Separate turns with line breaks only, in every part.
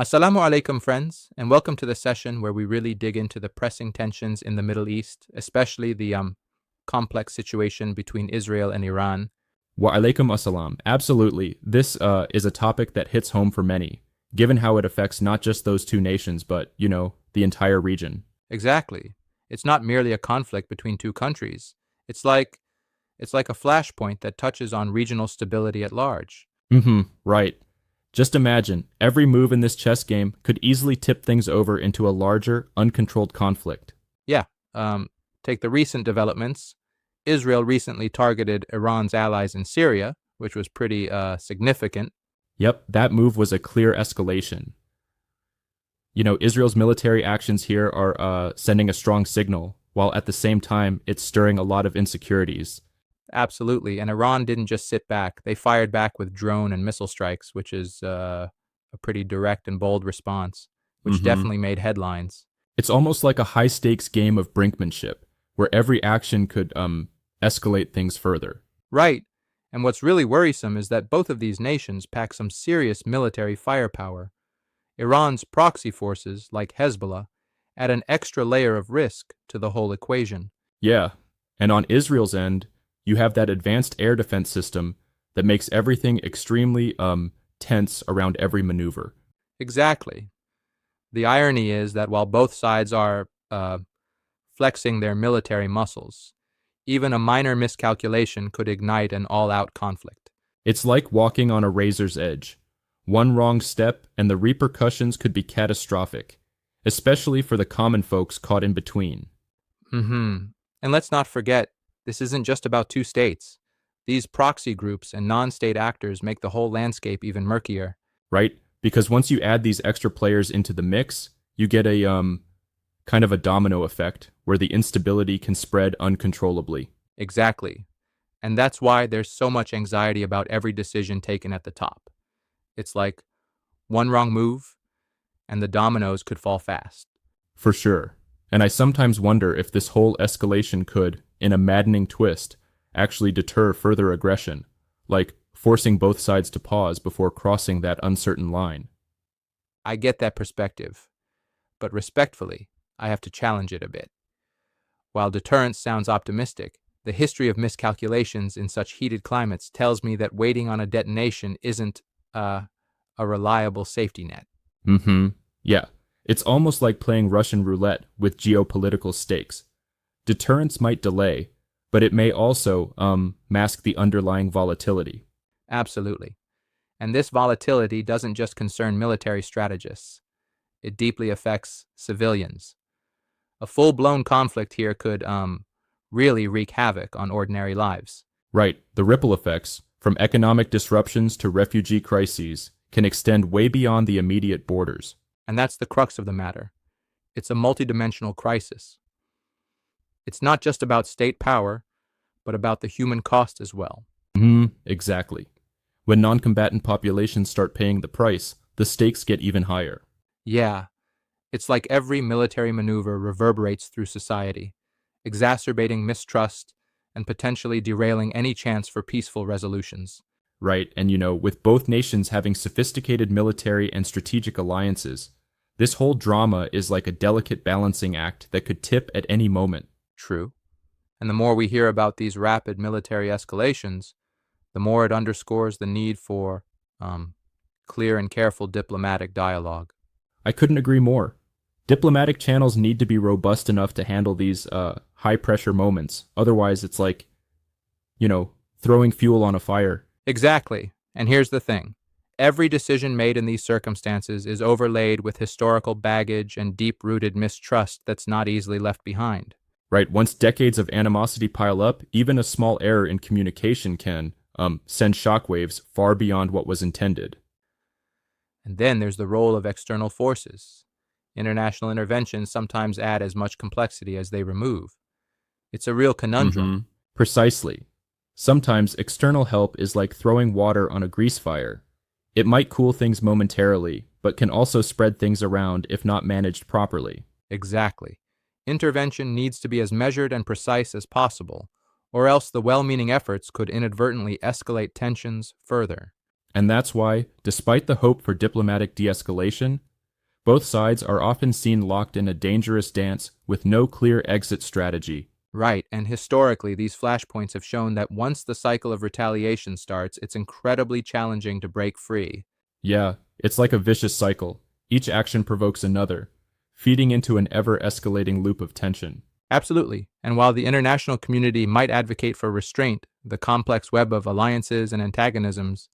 Assalamu alaikum, friends, and welcome to the session where we really dig into the pressing tensions in the Middle East, especially the complex situation between Israel and Iran.
Wa alaikum assalam. Absolutely. This is a topic that hits home for many, given how it affects not just those two nations, but, the entire region.
Exactly. It's not merely a conflict between two countries. It's like a flashpoint that touches on regional stability at large.
Right. Just imagine, every move in this chess game could easily tip things over into a larger, uncontrolled conflict.
Yeah. Take the recent developments. Israel recently targeted Iran's allies in Syria, which was pretty significant.
Yep, that move was a clear escalation. Israel's military actions here are sending a strong signal, while at the same time, it's stirring a lot of insecurities.
Absolutely. And Iran didn't just sit back. They fired back with drone and missile strikes, which is a pretty direct and bold response, which definitely made headlines.
It's almost like a high-stakes game of brinkmanship, where every action could escalate things further.
Right. And what's really worrisome is that both of these nations pack some serious military firepower. Iran's proxy forces, like Hezbollah, add an extra layer of risk to the whole equation.
Yeah, and on Israel's end, you have that advanced air defense system that makes everything extremely tense around every maneuver.
Exactly. The irony is that while both sides are flexing their military muscles, even a minor miscalculation could ignite an all-out conflict.
It's like walking on a razor's edge. One wrong step and the repercussions could be catastrophic, especially for the common folks caught in between.
And let's not forget, this isn't just about two states. These proxy groups and non-state actors make the whole landscape even murkier.
Right? Because once you add these extra players into the mix, you get a kind of a domino effect where the instability can spread uncontrollably.
Exactly. And that's why there's so much anxiety about every decision taken at the top. It's like one wrong move, and the dominoes could fall fast.
For sure. And I sometimes wonder if this whole escalation could, in a maddening twist, actually deter further aggression, like forcing both sides to pause before crossing that uncertain line.
I get that perspective, but respectfully, I have to challenge it a bit. While deterrence sounds optimistic, the history of miscalculations in such heated climates tells me that waiting on a detonation isn't a reliable safety net.
Yeah. It's almost like playing Russian roulette with geopolitical stakes. Deterrence might delay, but it may also mask the underlying volatility.
Absolutely. And this volatility doesn't just concern military strategists. It deeply affects civilians. A full-blown conflict here could really wreak havoc on ordinary lives.
Right, the ripple effects, from economic disruptions to refugee crises, can extend way beyond the immediate borders.
And that's the crux of the matter. It's a multidimensional crisis. It's not just about state power, but about the human cost as well.
Exactly. When non-combatant populations start paying the price, the stakes get even higher.
Yeah, it's like every military maneuver reverberates through society, exacerbating mistrust and potentially derailing any chance for peaceful resolutions.
Right, and with both nations having sophisticated military and strategic alliances, this whole drama is like a delicate balancing act that could tip at any moment.
True. And the more we hear about these rapid military escalations, the more it underscores the need for clear and careful diplomatic dialogue.
I couldn't agree more. Diplomatic channels need to be robust enough to handle these high-pressure moments. Otherwise, it's like, throwing fuel on a fire.
Exactly. And here's the thing. Every decision made in these circumstances is overlaid with historical baggage and deep-rooted mistrust that's not easily left behind.
Right, once decades of animosity pile up, even a small error in communication can send shockwaves far beyond what was intended.
And then there's the role of external forces. International interventions sometimes add as much complexity as they remove. It's a real conundrum.
Precisely. Sometimes external help is like throwing water on a grease fire. It might cool things momentarily, but can also spread things around if not managed properly.
Exactly. Intervention needs to be as measured and precise as possible, or else the well-meaning efforts could inadvertently escalate tensions further.
And that's why, despite the hope for diplomatic de-escalation, Both sides are often seen locked in a dangerous dance with no clear exit strategy.
Right, and historically, these flashpoints have shown that once the cycle of retaliation starts, it's incredibly challenging to break free.
Yeah, it's like a vicious cycle. Each action provokes another, feeding into an ever-escalating loop of tension.
Absolutely, and while the international community might advocate for restraint, the complex web of alliances and antagonisms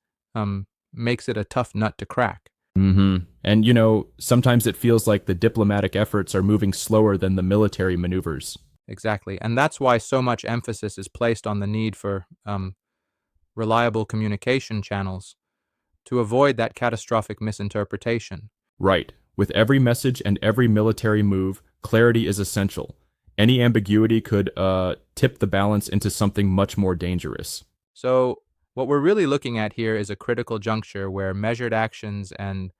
makes it a tough nut to crack.
And sometimes it feels like the diplomatic efforts are moving slower than the military maneuvers.
Exactly, and that's why so much emphasis is placed on the need for reliable communication channels to avoid that catastrophic misinterpretation.
Right. With every message and every military move, clarity is essential. Any ambiguity could tip the balance into something much more dangerous.
So, what we're really looking at here is a critical juncture where measured actions and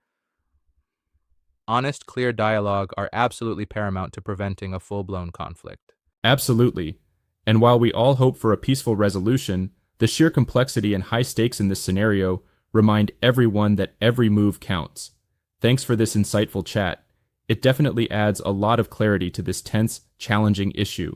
honest, clear dialogue are absolutely paramount to preventing a full-blown conflict.
Absolutely. And while we all hope for a peaceful resolution, the sheer complexity and high stakes in this scenario remind everyone that every move counts. Thanks for this insightful chat. It definitely adds a lot of clarity to this tense, challenging issue.